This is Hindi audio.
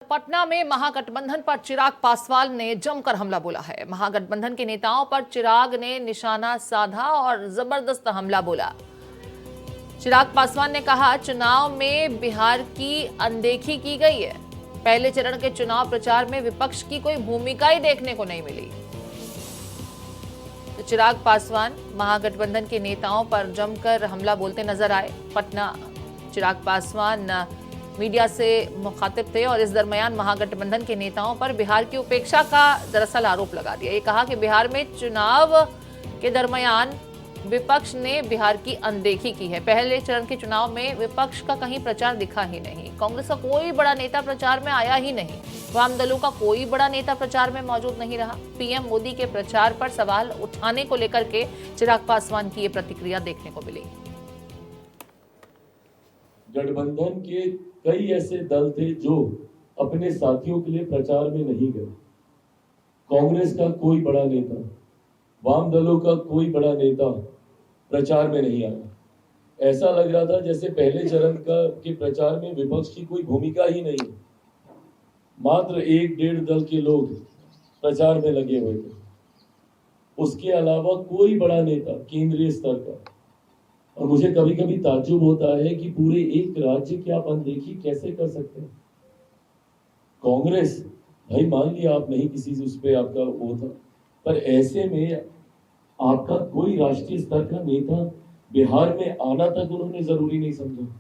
पटना में महागठबंधन पर चिराग पासवान ने जमकर हमला बोला है। महागठबंधन के नेताओं पर चिराग ने निशाना साधा और जबरदस्त हमला बोला। चिराग पासवान ने कहा, चुनाव में बिहार की अनदेखी की गई है। पहले चरण के चुनाव प्रचार में विपक्ष की कोई भूमिका ही देखने को नहीं मिली। तो चिराग पासवान महागठबंधन के नेताओं पर जमकर हमला बोलते नजर आए। पटना चिराग पासवान मीडिया से मुखातिब थे और इस दरमियान महागठबंधन के नेताओं पर बिहार की उपेक्षा का दरअसल आरोप लगा दिया। ये कहा कि बिहार में चुनाव के दरमियान विपक्ष ने बिहार की अनदेखी की है। पहले चरण के चुनाव में विपक्ष का कहीं प्रचार दिखा ही नहीं। कांग्रेस का कोई बड़ा नेता प्रचार में आया ही नहीं। वाम दलों का कोई बड़ा नेता प्रचार में मौजूद नहीं रहा। पीएम मोदी के प्रचार पर सवाल उठाने को लेकर के चिराग पासवान की ये प्रतिक्रिया देखने को मिली। गठबंधन के कई ऐसे दल थे जो अपने साथियों के लिए प्रचार में नहीं गए। कांग्रेस का कोई बड़ा नेता, वाम दलों का कोई बड़ा नेता प्रचार में नहीं आया। ऐसा लग रहा था जैसे पहले चरण के प्रचार में विपक्ष की कोई भूमिका ही नहीं है। मात्र 1-1.5 दल के लोग प्रचार में लगे हुए थे। उसके अलावा कोई बड़ा नेता केंद्रीय स्तर का। और मुझे कभी कभी ताज्जुब होता है कि पूरे एक राज्य की आप अनदेखी कैसे कर सकते हैं। कांग्रेस, भाई मान लिया आप नहीं किसी से उस पर आपका वो था, पर ऐसे में आपका कोई राष्ट्रीय स्तर का नेता बिहार में आना तक उन्होंने जरूरी नहीं समझा।